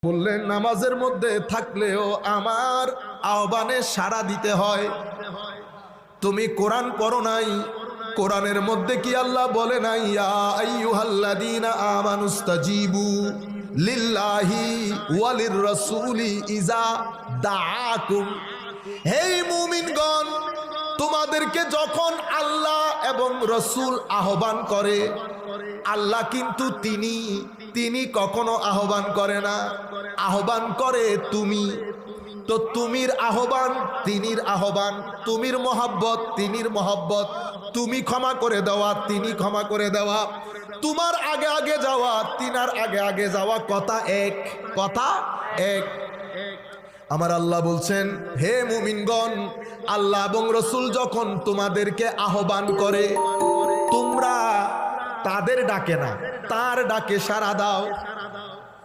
বললেন নামাজের মধ্যে থাকলেও আমার আহ্বানে সাড়া দিতে হয়। তুমি কোরআন পড়ো নাই, কোরআনের মধ্যে কি আল্লাহ বলে নাই ইয়া আইয়ুহাল্লাযীনা আমানুস্তাজিবু লিল্লাহি ওয়ালির রাসূলি ইজা দাআকুম। হে মুমিনগণ, তোমাদেরকে যখন আল্লাহ এবং রাসূল আহ্বান করে, আল্লাহ কিন্তু তিনি কখনো আহ্বান করে না, আহ্বান করে তুমি। তো তুমির আহ্বান তিনির আহ্বান, তুমির মহব্বত তিনির মহব্বত, তুমি ক্ষমা করে দেওয়া তিনি ক্ষমা করে দেওয়া, তোমার আগে আগে যাওয়া তিনার আগে আগে যাওয়া, কথা এক, কথা এক। আমার আল্লাহ বলছেন, হে মুমিনগণ, আল্লাহ এবং রসুল যখন তোমাদেরকে আহ্বান করে, তোমরা তাদের ডাকে না, তার ডাকে সাড়া দাও।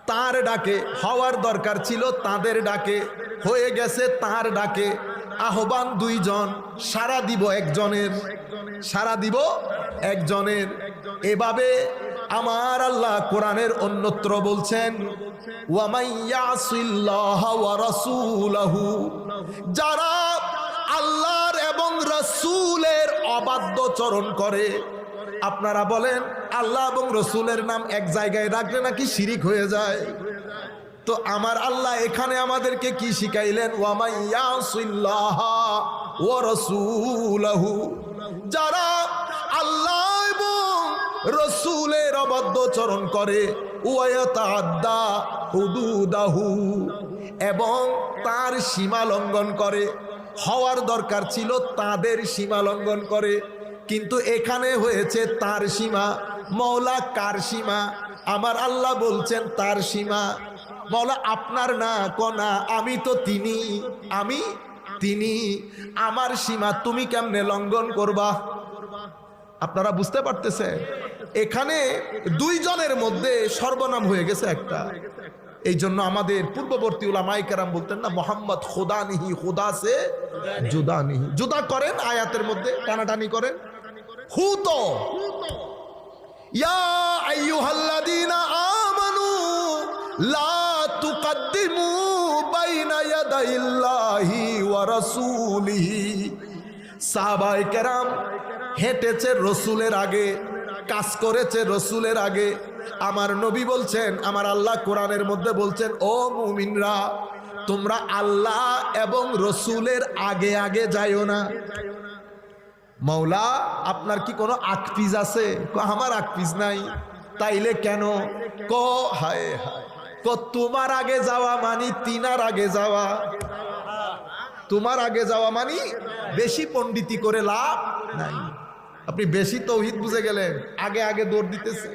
তার ডাকে হওয়ার দরকার ছিল, তাদের ডাকে হয়ে গেছে, তার ডাকে আহ্বান দুইজন, সাড়া দিব একজনের, সাড়া দিব একজনের। এভাবে আমার আল্লাহ কোরআনের অন্যত্র বলছেন, ওয়ামাইয়াসিল্লাহা ওয়া রাসূলাহু, যারা আল্লাহর এবং রাসূলের অবাধ্যচরণ করে। আপনারা বলেন আল্লাহ এবং রসুলের নাম এক জায়গায় রাখলে নাকি শিরিক হয়ে যায়? তো আমার আল্লাহ এখানে আমাদেরকে কি শিখাইলেন? ওয়ামাইয়াসিল্লাহা ওয়া রাসূলাহু, যারা আল্লাহ এবং রসুলের অবাধ্যচরণ করে, ওয়ায়াতাআদ্দা হুদুদাহু, এবং তার সীমা লঙ্ঘন করে। হওয়ার দরকার ছিল তাদের সীমা লঙ্ঘন করে, কিন্তু এখানে হয়েছে তার সীমা। মওলা কার সীমা? আমার আল্লাহ বলছেন তার সীমা। মওলা আপনার না, কোনা আমি তো তিনি, আমি তিনি, আমার সীমা তুমি কেমনে লঙ্ঘন করবা? আপনারা বুঝতে পারতেছেন? এখানে দুইজনের মধ্যে সর্বনাম হয়ে গেছে একটা। এই জন্য আমাদের পূর্ববর্তী উলামায়ে কেরাম বলতেন না, মোহাম্মদ খোদা নিহি, খোদা সে জুদা নিহি। জুদা করেন আয়াতের মধ্যে, টানাটানি করেন। হু তো ইয়া আইয়ুহাল্লাযীনা আমানু লা তুকদ্দিমু বাইনা ইয়াদাইল্লাহি ওয়া রাসূলিহি। সাহাবায়ে কেরাম হেঁটেছে রসুলের আগে, কাজ করেছে রসুলের আগে। আমার নবী বলছেন, আমার আল্লাহ কোরআনের মধ্যে বলছেন, ও মুমিনরা, তোমরা আল্লাহ এবং রসুলের আগে আগে যাইও না। মাওলা আপনার কি কোনো আকপিস আছে? আমার আকপিস নাই। তাইলে কেন? হায় হায়, তোমার আগে যাওয়া মানি তিনার আগে যাওয়া। তোমার আগে যাওয়া মানি বেশি পণ্ডিতি করে লাভ নাই। আপনি বেশি তৌহিদ বুঝে গেলেন, আগে আগে দৌড় দিতেছে।